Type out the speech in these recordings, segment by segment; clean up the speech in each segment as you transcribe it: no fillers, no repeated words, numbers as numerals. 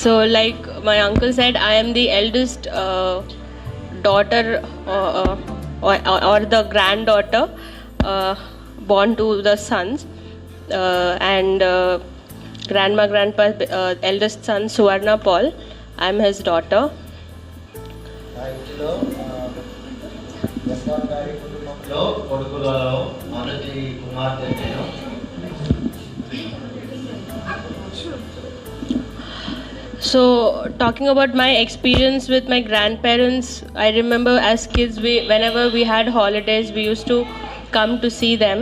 So, like my uncle said, I am the eldest daughter or the granddaughter born to the sons, and grandpa eldest son Suvarna Paul. I am his daughter. So, talking about my experience with my grandparents, I remember as kids, whenever we had holidays, we used to come to see them.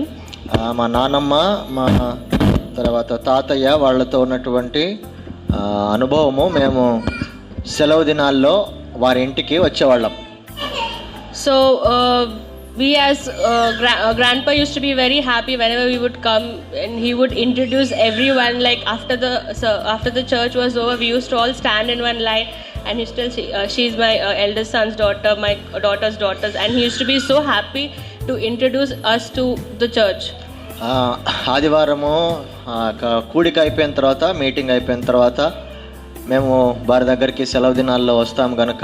మా నాన్నమ్మ మా తర్వాత తాతయ్య వాళ్ళతో ఉన్నటువంటి అనుభవము, మేము సెలవు దినాల్లో వారి ఇంటికి వచ్చేవాళ్ళం. So, we as grandpa used to be very happy whenever we would come, and he would introduce everyone. Like after the church was over, we used to all stand in one line, and she's my eldest son's daughter, my daughter's daughters, and he used to be so happy to introduce us to the church. ఆదివారము కూడిక అయిపోయిన తర్వాత, meeting అయిపోయిన తర్వాత మేము వారి దగ్గరికి సెలవు దినాల్లో వస్తాం కనుక,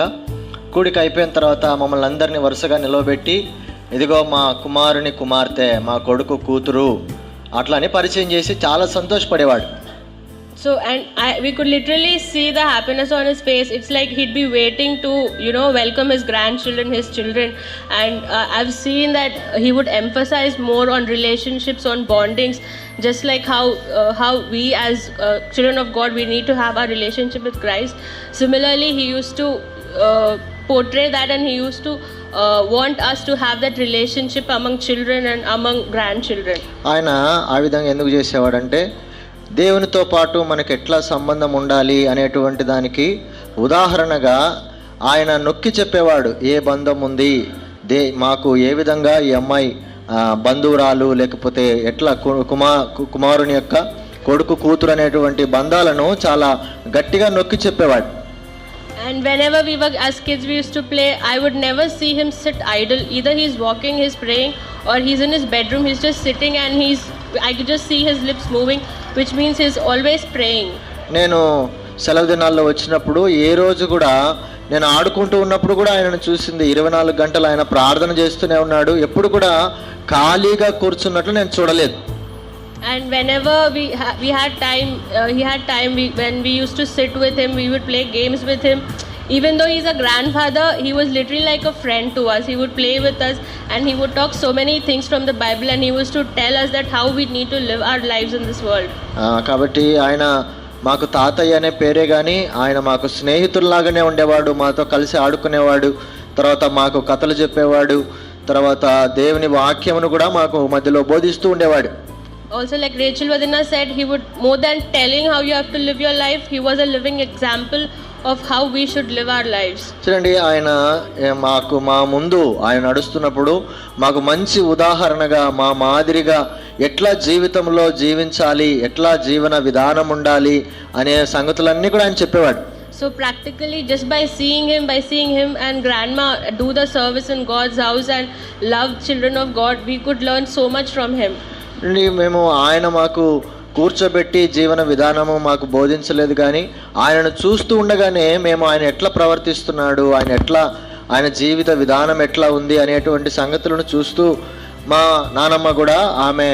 కూడిక అయిపోయిన తర్వాత మమ్మల్ని అందరినీ వరుసగా నిలవబెట్టి, ఇదిగో మా కుమారుని కుమార్తె, మా కొడుకు కూతురు అట్లా అని పరిచయం చేసి చాలా సంతోషపడేవాడు. So, and we could literally see the happiness on his face. It's like he'd be waiting to, welcome his grandchildren, his children. And I've seen that he would emphasize more on relationships, on bondings, just like how we as children of God, we need to have our relationship with Christ. Similarly, he used to portray that, and he used to want us to have that relationship among children and among grandchildren. ఆయన ఆ విధంగా ఎందుకు చేసేవాడంటే, దేవునితో పాటు మనకు ఎట్లా సంబంధం ఉండాలి అనేటువంటి దానికి ఉదాహరణగా ఆయన నొక్కి చెప్పేవాడు. ఏ బంధం ఉంది, మాకు ఏ విధంగా ఈ అమ్మాయి బంధువురాలు, లేకపోతే ఎట్లా కుమారుని యొక్క కొడుకు కూతురు అనేటువంటి బంధాలను చాలా గట్టిగా నొక్కి చెప్పేవాడు. And whenever we were as kids, we used to play, I would never see him sit idle. Either he's walking, he's praying, or he's in his bedroom, he's just sitting, and I could just see his lips moving, which means he's always praying. నేను సెలవు దినాల్లో వచ్చినప్పుడు ఏ రోజు కూడా, నేను ఆడుకుంటూ ఉన్నప్పుడు కూడా ఆయనను చూసింది 24 గంటలు ఆయన ప్రార్థన చేస్తూనే ఉన్నాడు. ఎప్పుడు కూడా ఖాళీగా కూర్చున్నట్లు నేను చూడలేదు. And whenever we had time, he had time, when we used to sit with him, we would play games with him. Even though he's a grandfather, he was literally like a friend to us. He would play with us, and he would talk so many things from the Bible, and he was to tell us that how we need to live our lives in this world. కాబట్టి ఆయన మాకు తాతయ్య అనే పేరే కానీ, ఆయన మాకు స్నేహితుల్లాగానే ఉండేవాడు, మాతో కలిసి ఆడుకునేవాడు, తర్వాత మాకు కథలు చెప్పేవాడు, తర్వాత దేవుని వాక్యమును కూడా మాకు మధ్యలో బోధిస్తూ ఉండేవాడు. Also, like Rachel Vadina said, he would, more than telling how you have to live your life, he was a living example of how we should live our lives. చూడండి, ఆయన మా ముందు ఆయన నడుస్తున్నప్పుడు మాకు మంచి ఉదాహరణగా, మా మాదిరిగా ఎట్లా జీవితంలో జీవించాలి, ఎట్లా జీవన విధానం ఉండాలి అనే సంగతులన్నీ కూడా ఆయన చెప్పేవాడు. So practically, just by seeing him and grandma do the service in God's house and love children of God, we could learn so much from him. మేము ఆయన మాకు కూర్చోబెట్టి జీవన విధానము మాకు బోధించలేదు, కానీ ఆయనను చూస్తూ ఉండగానే మేము ఆయన ఎట్లా ప్రవర్తిస్తున్నాడు, ఆయన జీవిత విధానం ఎట్లా ఉంది అనేటువంటి సంగతులను చూస్తూ, మా నానమ్మ కూడా ఆమె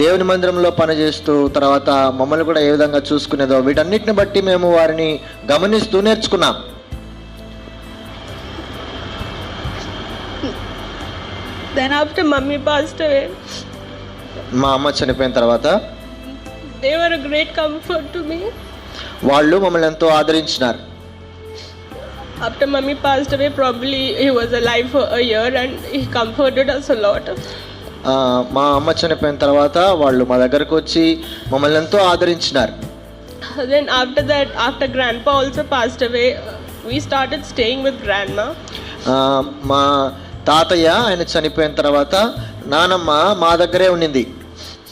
దేవుని మందిరంలో పనిచేస్తూ తర్వాత మమ్మల్ని కూడా ఏ విధంగా చూసుకునేదో, వీటన్నిటిని బట్టి మేము వారిని గమనిస్తూ నేర్చుకున్నాం. Then after mummy passed away, మా అమ్మ చనిపోయిన తర్వాత, they were a great comfort to me. వాళ్ళు మమ్మల్ని ఎంతో ఆదరించినారు. After mummy passed away, probably he was alive for a year, and he comforted us a lot. మా అమ్మ చనిపోయిన తర్వాత వాళ్ళు మా దగ్గరకు వచ్చి మమ్మల్ని ఎంతో ఆదరించినారు. Then after that, after grandpa also passed away, we started staying with grandma. మా తాతయ్య ఆయన చనిపోయిన తర్వాత నానమ్మ మా దగ్గరే ఉండింది.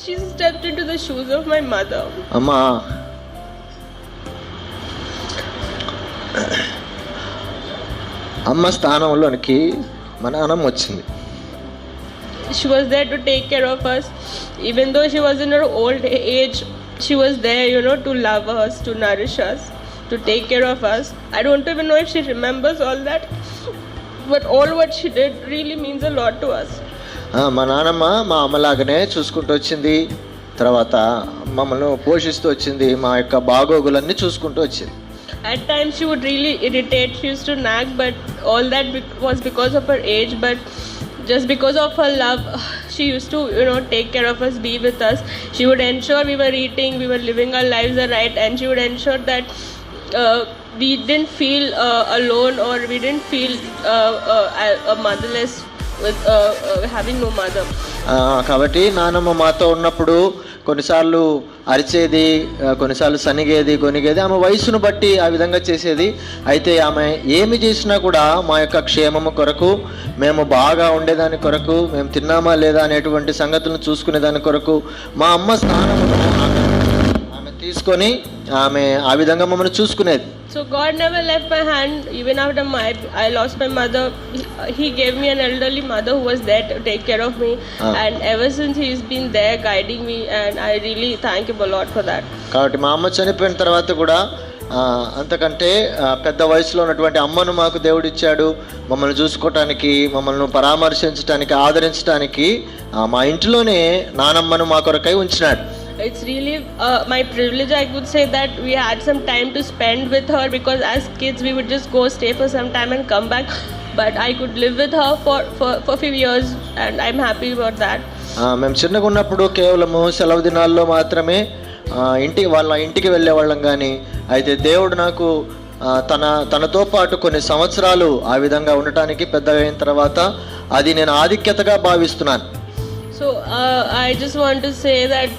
She stepped into the shoes of my mother. అమ్మా, అమ్మ స్థానంలోనికి మా నాన్నమ్మ వచ్చింది. She was there to take care of us. Even though she was in her old age, she was there, to love us, to nourish us. to take care of us. I don't even know if she remembers all that, but all what she did really means a lot to us. మా నాన్నమ్మ మా అమ్మలాగానే చూసుకుంటూ వచ్చింది, తర్వాత మమ్మల్ని పోషిస్తూ వచ్చింది, మా యొక్క బాగోగులన్నీ చూసుకుంటూ వచ్చింది. At times she would really irritate, she used to nag, but all that was because of her age, but just because of her love, she used to, take care of us, be with us. She would ensure we were eating, we were living our lives right, and she would ensure that we didn't feel alone, or we didn't feel motherless with having no mother. కాబట్టి నానమ్మ మాతో ఉన్నప్పుడు కొన్నిసార్లు అరిచేది, కొన్నిసార్లు సనిగేది, గొనిగేది. ఆమె వయసును బట్టి ఆ విధంగా చేసేది. అయితే ఆమె ఏమి చేసినా కూడా మా యొక్క క్షేమము కొరకు, మేము బాగా ఉండేదాని కొరకు, మేము తిన్నామా లేదా అనేటువంటి సంగతులను చూసుకునేదాని కొరకు మా అమ్మ స్థానము ఆమె తీసుకొని ఆమె ఆ విధంగా మమ్మల్ని చూసుకునేది. So God never left my hand even after I lost my mother. He gave me an elderly mother who was there to take care of me, and ever since he's been there guiding me, and I really thank him a lot for that. కాబట్టి మా అమ్మ చనిపోయిన తర్వాత కూడా అంతకంటే పెద్ద వయసులో ఉన్నటువంటి అమ్మను మాకు దేవుడు ఇచ్చాడు, మమ్మల్ని చూసుకోవటానికి, మమ్మల్ని పరామర్శించడానికి, ఆదరించడానికి మా ఇంటిలోనే నానమ్మను మా కొరకై ఉంచినాడు. It's really my privilege, I could say, that we had some time to spend with her, because as kids we would just go stay for some time and come back, but I could live with her for few years, and I'm happy about that. మేము చిన్నగా ఉన్నప్పుడు కేవలము సెలవు దినాల్లో మాత్రమే వాళ్ళ ఇంటికి వెళ్ళేవాళ్ళం. కానీ అయితే దేవుడు నాకు తనతో పాటు కొన్ని సంవత్సరాలు ఆ విధంగా ఉండటానికి పెద్దగా అయిన తర్వాత అది నేను ఆధిక్యతగా భావిస్తున్నాను. So I just want to say that,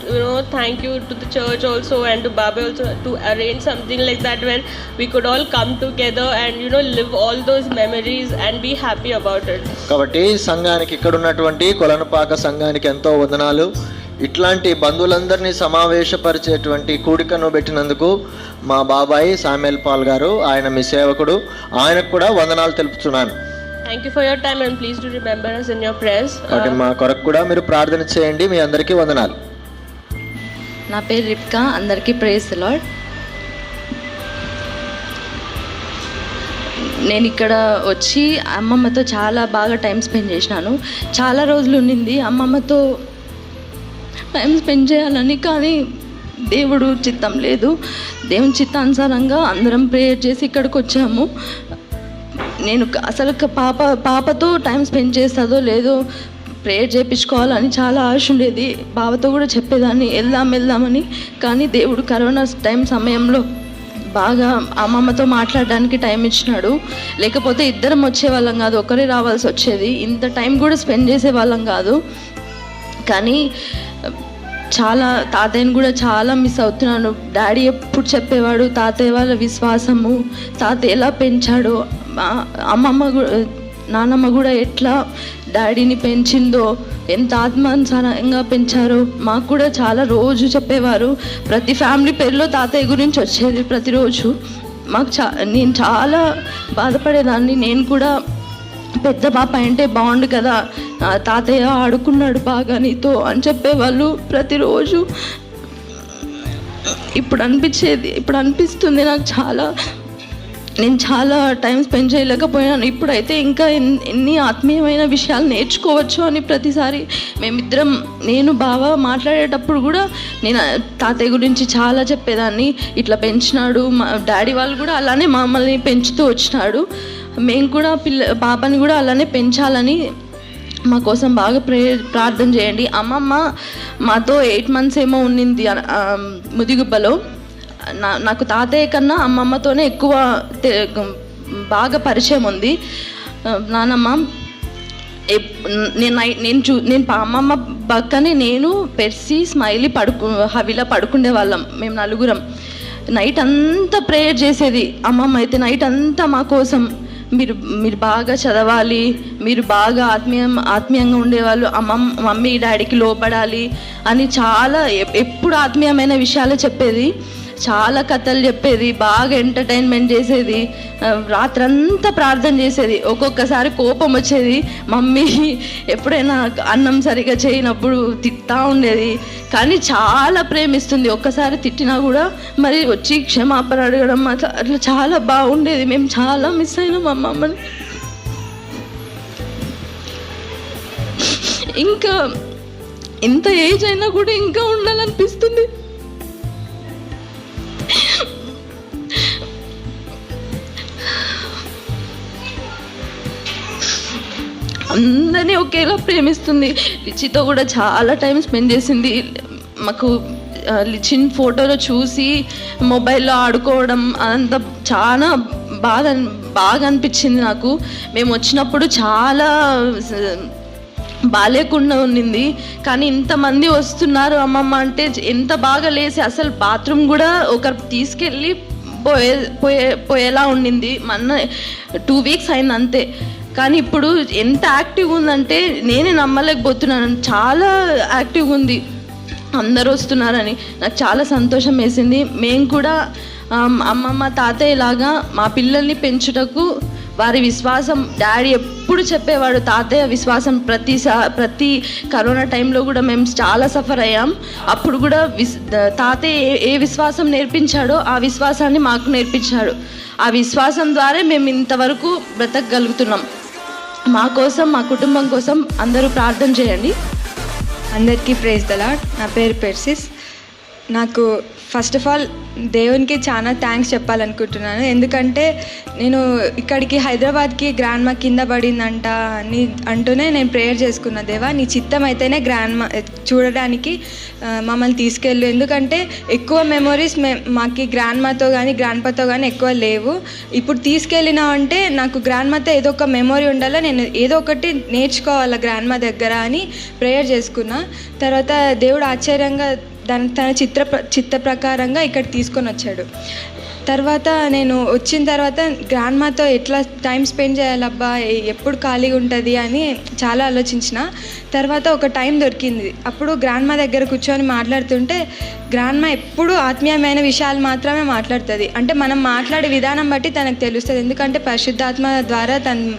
thank you to the church also and to Baba also to arrange something like that where we could all come together and live all those memories and be happy about it. కాబట్టి సంఘానికి, ఇక్కడ ఉన్నటువంటి కొలనుపాక సంఘానికి ఎంతో వందనాలు. ఇట్లాంటి బంధువులందరినీ సమావేశపరిచేటువంటి కూడికను పెట్టినందుకు మా బాబాయ్ సామ్యుయల్ పాల్ గారు, ఆయన మీ సేవకుడు, ఆయనకు కూడా వందనాలు తెలుపుతున్నాను. Thank you for your time, and please do remember us in your prayers. మా కొరకు కూడా మీరు ప్రార్థన చేయండి. మీ అందరికీ వందనాలు. నా పేరు రిప్కా. అందరికీ ప్రైజ్ ది లార్డ్. నేను ఇక్కడ వచ్చి అమ్మమ్మతో చాలా బాగా టైం స్పెండ్ చేసినాను. చాలా రోజులు ఉండింది అమ్మమ్మతో టైం స్పెండ్ చేయాలని, కానీ దేవుడు చిత్తం లేదు. దేవుని చిత్తానుసారంగా అందరం ప్రేయర్ చేసి ఇక్కడికి వచ్చాము. నేను అసలు పాపతో టైం స్పెండ్ చేస్తుందో లేదో ప్రేయర్ చేయించుకోవాలని చాలా ఆశ ఉండేది. బావతో కూడా చెప్పేదాన్ని వెళ్దామని. కానీ దేవుడు కరోనా సమయంలో బాగా అమ్మమ్మతో మాట్లాడడానికి టైం ఇచ్చినాడు. లేకపోతే ఇద్దరం వచ్చేవాళ్ళం కాదు, ఒకరే రావాల్సి వచ్చేది. ఇంత టైం కూడా స్పెండ్ చేసే వాళ్ళం కాదు. కానీ చాలా తాతయ్యని కూడా చాలా మిస్ అవుతున్నాను. డాడీ ఎప్పుడు చెప్పేవాడు తాతయ్య వాళ్ళ విశ్వాసము, తాతయ్య ఎలా పెంచాడో, నానమ్మ కూడా ఎట్లా డాడీని పెంచిందో, ఎంత ఆత్మానుసారంగా పెంచారో మాకు కూడా చాలా రోజు చెప్పేవారు. ప్రతి ఫ్యామిలీ పేరులో తాతయ్య గురించి వచ్చేది ప్రతిరోజు. నేను చాలా బాధపడేదాన్ని. నేను కూడా పెద్ద పాప అంటే బాగుండు కదా, తాతయ్య ఆడుకున్నాడు బాగా నీతో అని చెప్పేవాళ్ళు ప్రతిరోజు. ఇప్పుడు అనిపిస్తుంది నాకు నేను చాలా టైం స్పెండ్ చేయలేకపోయాను. ఇప్పుడైతే ఇంకా ఎన్ని ఆత్మీయమైన విషయాలు నేర్చుకోవచ్చు అని ప్రతిసారి మేమిద్దరం, నేను బావ మాట్లాడేటప్పుడు కూడా నేను తాతయ్య గురించి చాలా చెప్పేదాన్ని. ఇట్లా పెంచినాడు, మా డాడీ వాళ్ళు కూడా అలానే మమ్మల్ని పెంచుతూ వచ్చినాడు. మేము కూడా పాపని కూడా అలానే పెంచాలని మా కోసం బాగా ప్రార్థన చేయండి. అమ్మమ్మ మాతో 8 months ఏమో ఉండింది ముదిగుబ్బలో. నాకు తాతయ్య కన్నా అమ్మమ్మతోనే ఎక్కువ బాగా పరిచయం ఉంది. నానమ్మ నేను అమ్మమ్మ పక్కనే నేను, పెర్సీ, స్మైలీ హవిలా పడుకునే వాళ్ళం మేము నలుగురం. నైట్ అంతా ప్రేయర్ చేసేది అమ్మమ్మ అయితే. నైట్ అంతా మా కోసం మీరు బాగా చదవాలి, మీరు బాగా ఆత్మీయంగా ఉండేవాళ్ళు, మమ్మీ డాడీకి లోపడాలి అని చాలా ఎప్పుడు ఆత్మీయమైన విషయాలు చెప్పేది. చాలా కథలు చెప్పేది, బాగా ఎంటర్టైన్మెంట్ చేసేది, రాత్రంతా ప్రార్థన చేసేది. ఒక్కొక్కసారి కోపం వచ్చేది, మమ్మీ ఎప్పుడైనా అన్నం సరిగా చేయనప్పుడు తిట్టా ఉండేది. కానీ చాలా ప్రేమిస్తుంది. ఒక్కసారి తిట్టినా కూడా మరి వచ్చి క్షమాపణ అడగడం అట్లా చాలా బాగుండేది. మేము చాలా మిస్ అయినాం మా అమ్మమ్మని. ఇంకా ఎంత ఏజ్ అయినా కూడా ఇంకా ఉండాలనిపిస్తుంది. అందరినీ ఒకేలా ప్రేమిస్తుంది. లిచితో కూడా చాలా టైం స్పెండ్ చేసింది. మాకు లిచిన్ ఫోటోలో చూసి మొబైల్లో ఆడుకోవడం అదంతా చాలా బాగా అనిపించింది నాకు. మేము వచ్చినప్పుడు చాలా బాలేకుండా ఉండింది, కానీ ఇంతమంది వస్తున్నారు అమ్మమ్మ అంటే ఎంత బాగా లేసి అసలు బాత్రూమ్ కూడా ఒకరు తీసుకెళ్ళి పోయేలా ఉండింది. మన 2 వీక్స్ అయింది అంతే. కానీ ఇప్పుడు ఎంత యాక్టివ్గా ఉందంటే నేనే నమ్మలేకపోతున్నాను. చాలా యాక్టివ్గా ఉంది. అందరూ వస్తున్నారని నాకు చాలా సంతోషం వేసింది. మేము కూడా అమ్మమ్మ తాతయ్య లాగా మా పిల్లల్ని పెంచుటకు వారి విశ్వాసం, డాడీ ఎప్పుడు చెప్పేవాడు తాతయ్య విశ్వాసం ప్రతి కరోనా టైంలో కూడా మేము చాలా సఫర్ అయ్యాం. అప్పుడు కూడా తాతయ్య ఏ విశ్వాసం నేర్పించాడో ఆ విశ్వాసాన్ని మాకు నేర్పించాడు. ఆ విశ్వాసం ద్వారా మేము ఇంతవరకు బ్రతకగలుగుతున్నాం. మా కోసం, మా కుటుంబం కోసం అందరూ ప్రార్థన చేయండి. అందరికీ ప్రైజ్ ద లార్డ్. నా పేరు పెర్సిస్. నాకు ఫస్ట్ ఆఫ్ ఆల్ దేవునికి చాలా థ్యాంక్స్ చెప్పాలనుకుంటున్నాను. ఎందుకంటే నేను ఇక్కడికి హైదరాబాద్కి గ్రాండ్ మా కింద పడిందంట అని అంటూనే నేను ప్రేయర్ చేసుకున్న, దేవా నీ చిత్తం అయితేనే గ్రాండ్ మా చూడడానికి మమ్మల్ని తీసుకెళ్ళు. ఎందుకంటే ఎక్కువ మెమొరీస్ మాకు గ్రాండ్ మాతో కానీ గ్రాండ్ పాతో కానీ ఎక్కువ లేవు. ఇప్పుడు తీసుకెళ్ళినావంటే నాకు గ్రాండ్ మాతో ఏదో ఒక మెమొరీ ఉండాలా, నేను ఏదో ఒకటి నేర్చుకోవాలా గ్రాండ్ మా దగ్గర అని ప్రేయర్ చేసుకున్నా. తర్వాత దేవుడు ఆశ్చర్యంగా తన చిత్త ప్రకారంగా ఇక్కడ తీసుకొని వచ్చాడు. తర్వాత నేను వచ్చిన తర్వాత గ్రాండ్ మాతో ఎట్లా టైం స్పెండ్ చేయాలబ్బా, ఎప్పుడు ఖాళీగా ఉంటుంది అని చాలా ఆలోచించిన. తర్వాత ఒక టైం దొరికింది. అప్పుడు గ్రాండ్ మా దగ్గర కూర్చొని మాట్లాడుతుంటే గ్రాండ్ మా ఎప్పుడు ఆత్మీయమైన విషయాలు మాత్రమే మాట్లాడుతుంది. అంటే మనం మాట్లాడే విధానం బట్టి తనకు తెలుస్తుంది. ఎందుకంటే పరిశుద్ధాత్మ ద్వారా తను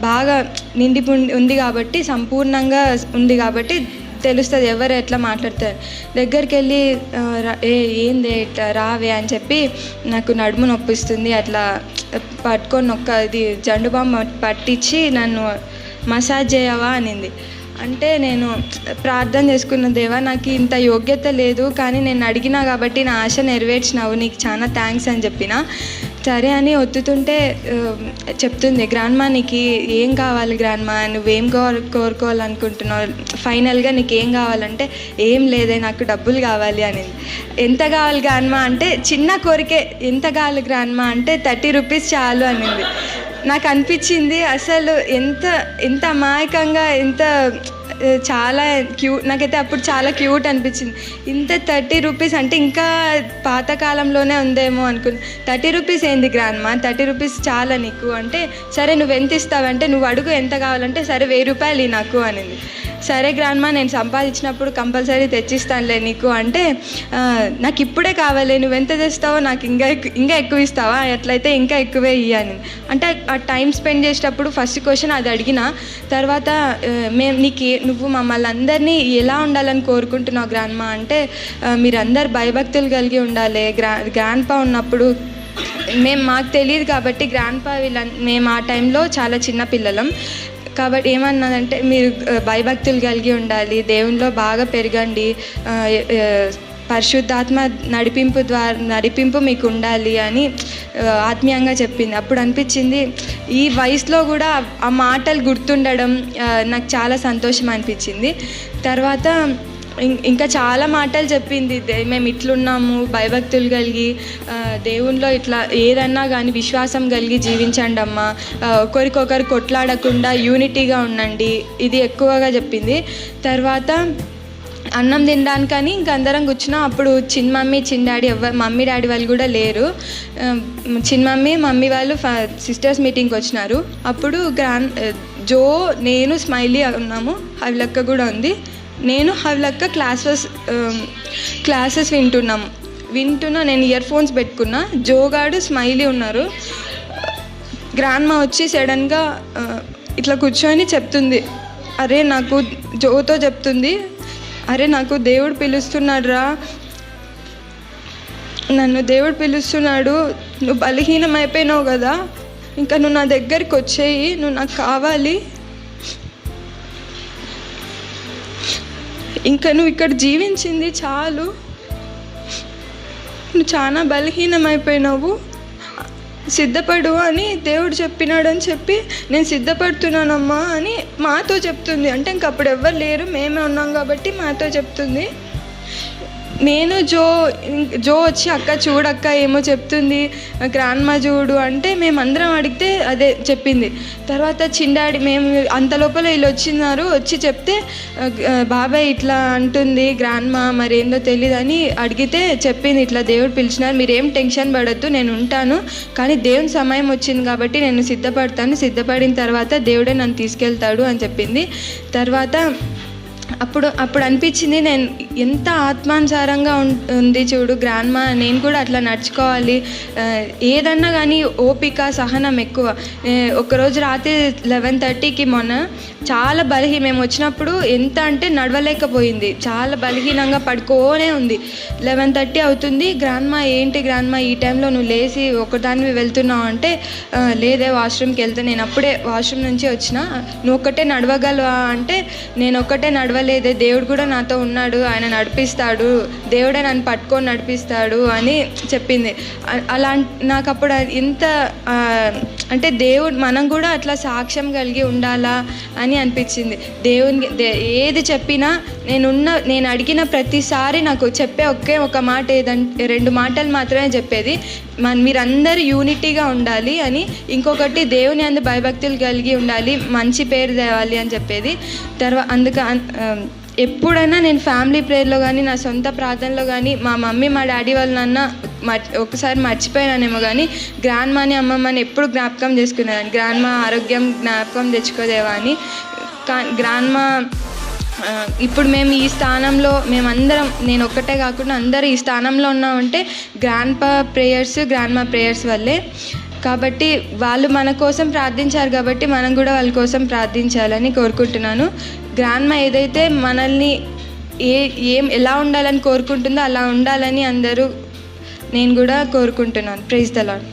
బాగా నిండి ఉంది కాబట్టి, సంపూర్ణంగా ఉంది కాబట్టి తెలుస్తుంది ఎవరు ఎట్లా మాట్లాడతారు. దగ్గరికి వెళ్ళి ఏంది ఇట్లా రావే అని చెప్పి నాకు నడుము నొప్పిస్తుంది అట్లా పట్టుకొని ఇది జండు బామ్ పట్టించి నన్ను మసాజ్ చేయవా అనింది. అంటే నేను ప్రార్థన చేసుకున్న, దేవా నాకు ఇంత యోగ్యత లేదు, కానీ నేను అడిగినా కాబట్టి నా ఆశ నెరవేర్చినావు, నీకు చాలా థ్యాంక్స్ అని చెప్పిన. సరే అని ఒత్తుతుంటే చెప్తుంది, గ్రాండ్మా నీకు ఏం కావాలి గ్రాండ్మా, నువ్వేం కోరుకోవాలనుకుంటున్నావు, ఫైనల్గా నీకు ఏం కావాలంటే ఏం లేదే నాకు డబ్బులు కావాలి అనింది. ఎంత కావాలి గ్రాండ్మా అంటే చిన్న కోరికే, ఎంత కావాలి గ్రాండ్మా అంటే 30 రూపీస్ చాలు అనింది. నాకు అనిపించింది అసలు ఎంత అమాయకంగా, ఎంత చాలా క్యూట్, నాకైతే అప్పుడు చాలా క్యూట్ అనిపించింది. ఇంత 30 రూపీస్ అంటే ఇంకా పాతకాలంలోనే ఉందేమో అనుకున్నా. 30 రూపీస్ ఏంది గ్రాండ్మా, 30 రూపీస్ చాలా నీకు అంటే, సరే నువ్వు ఎంత ఇస్తావంటే, నువ్వు అడుగు ఎంత కావాలంటే, సరే 1000 రూపాయలు నాకు అనింది. సరే గ్రాండ్మా నేను సంపాదించినప్పుడు కంపల్సరీ తెచ్చిస్తానులే నీకు అంటే, నాకు ఇప్పుడే కావాలి, నువ్వెంత తెస్తావో నాకు ఇంకా ఎక్కువ ఇస్తావా, ఎట్లయితే ఇంకా ఎక్కువే ఇవ్వని. అంటే ఆ టైం స్పెండ్ చేసేటప్పుడు ఫస్ట్ క్వశ్చన్ అది అడిగిన. తర్వాత నువ్వు మమ్మల్ని అందరినీ ఎలా ఉండాలని కోరుకుంటున్నావు గ్రాండ్మా అంటే, మీరందరు భయభక్తులు కలిగి ఉండాలి. గ్రాండ్ పా ఉన్నప్పుడు మాకు తెలియదు కాబట్టి గ్రాండ్ పా మేము ఆ టైంలో చాలా చిన్న పిల్లలం కాబట్టి ఏమన్నదంటే, మీరు భయభక్తులు కలిగి ఉండాలి, దేవునిలో బాగా పెరగండి, పరిశుద్ధాత్మ నడిపింపు మీకు ఉండాలి అని ఆత్మీయంగా చెప్పింది. అప్పుడు అనిపించింది ఈ వయసులో కూడా ఆ మాటలు గుర్తుండడం నాకు చాలా సంతోషం అనిపించింది. తర్వాత ఇంకా చాలా మాటలు చెప్పింది, మేము ఇట్లున్నాము, భయభక్తులు కలిగి దేవునిలో ఇట్లా ఏదన్నా కానీ విశ్వాసం కలిగి జీవించండి అమ్మ, ఒకరికొకరు కొట్లాడకుండా యూనిటీగా ఉండండి, ఇది ఎక్కువగా చెప్పింది. తర్వాత అన్నం తినడానికని ఇంక అందరం కూర్చున్నాం. అప్పుడు చిన్న మమ్మీ చిన్న డాడీ మమ్మీ డాడీ వాళ్ళు కూడా లేరు. చిన్న మమ్మీ వాళ్ళు సిస్టర్స్ మీటింగ్కి వచ్చినారు. అప్పుడు జో నేను స్మైలీ ఉన్నాము, హవిలక్క కూడా ఉంది. నేను హవిలక్క క్లాసెస్ వింటున్నాము. వింటున్నా. నేను ఇయర్ ఫోన్స్ పెట్టుకున్నా. జోగాడు స్మైలీ ఉన్నారు. గ్రాండ్మా వచ్చి సడన్గా ఇట్లా కూర్చొని చెప్తుంది, అరే నాకు జోతో చెప్తుంది, అరే నాకు దేవుడు పిలుస్తున్నాడు రా, నన్ను దేవుడు పిలుస్తున్నాడు, నువ్వు బలహీనం అయిపోయినావు కదా, ఇంకా నువ్వు నా దగ్గరికి వచ్చేయి, నువ్వు నాకు కావాలి, ఇంకా నువ్వు ఇక్కడ జీవించింది చాలు, నువ్వు చాలా బలహీనం అయిపోయినావు, సిద్ధపడు అని దేవుడు చెప్పినాడని చెప్పి నేను సిద్ధపడుతున్నానమ్మా అని మాతో చెప్తుంది. అంటే ఇంక అప్పుడు ఎవ్వరు లేరు, మేమే ఉన్నాం కాబట్టి మాతో చెప్తుంది. నేను జో వచ్చి అక్క చూడక్క ఏమో చెప్తుంది, గ్రాండ్మా చూడు అంటే మేమందరం అడిగితే అదే చెప్పింది. తర్వాత చిండాడి మేము అంత లోపల వీళ్ళు వచ్చినారు, వచ్చి చెప్తే బాబాయ్ ఇట్లా అంటుంది గ్రాండ్మా, మరి ఏందో తెలియదు అని అడిగితే చెప్పింది, ఇట్లా దేవుడు పిలిచినారు, మీరేం టెన్షన్ పడద్దు, నేను ఉంటాను, కానీ దేవుని సమయం వచ్చింది కాబట్టి నేను సిద్ధపడతాను, సిద్ధపడిన తర్వాత దేవుడే నన్ను తీసుకెళ్తాడు అని చెప్పింది. తర్వాత అప్పుడు అనిపించింది, నేను ఎంత ఆత్మానుసారంగా ఉంది చూడు గ్రాండ్మా, నేను కూడా అట్లా నడుచుకోవాలి, ఏదన్నా కానీ ఓపిక సహనం ఎక్కువ. ఒకరోజు రాత్రి 11:30కి మొన్న చాలా మేము వచ్చినప్పుడు ఎంత అంటే నడవలేకపోయింది, చాలా బలహీనంగా పడుకోనే ఉంది. 11:30 అవుతుంది, గ్రాండ్మా ఏంటి గ్రాండ్మా ఈ టైంలో నువ్వు లేచి ఒకదానివి వెళ్తున్నావు అంటే, లేదే వాష్రూమ్కి వెళ్తే, నేను అప్పుడే వాష్రూమ్ నుంచి వచ్చిన, నువ్వు ఒక్కటే నడవగలవా అంటే, నేను ఒక్కటే నడవలేదే, దేవుడు కూడా నాతో ఉన్నాడు, ఆయన నడిపిస్తాడు, దేవుడే నన్ను పట్టుకొని నడిపిస్తాడు అని చెప్పింది. అలా నాకు అప్పుడు ఎంత అంటే దేవుడు మనం కూడా అట్లా సాక్ష్యం కలిగి ఉండాలా అని అనిపించింది. ఏది చెప్పినా నేను అడిగిన ప్రతిసారి నాకు చెప్పే ఒక మాట ఏదంటే 2 మాటలు మాత్రమే చెప్పేది, మీరందరూ యూనిటీగా ఉండాలి అని, ఇంకొకటి దేవుని అందు భయభక్తులు కలిగి ఉండాలి, మంచి పేరు తేవాలి అని చెప్పేది. ఎప్పుడైనా నేను ఫ్యామిలీ ప్రేయర్లో కానీ నా సొంత ప్రార్థనలో కానీ మా మమ్మీ మా డాడీ వాళ్ళ నాన్న ఒకసారి మర్చిపోయానేమో కానీ గ్రాండ్మాని అమ్మమ్మని ఎప్పుడు జ్ఞాపకం చేసుకునేదాన్ని, గ్రాండ్మా ఆరోగ్యం జ్ఞాపకం తెచ్చుకోదేవా అని. గ్రాండ్మా ఇప్పుడు మేము ఈ స్థానంలో మేమందరం, నేను ఒక్కటే కాకుండా అందరూ ఈ స్థానంలో ఉన్నామంటే గ్రాండ్మా ప్రేయర్స్ వల్లే. కాబట్టి వాళ్ళు మన కోసం ప్రార్థించారు కాబట్టి మనం కూడా వాళ్ళ కోసం ప్రార్థించాలని కోరుకుంటున్నాను. గ్రాండ్మా ఏదైతే మనల్ని ఎలా ఉండాలని కోరుకుంటుందో అలా ఉండాలని నేను కూడా కోరుకుంటున్నాను. Praise the lord.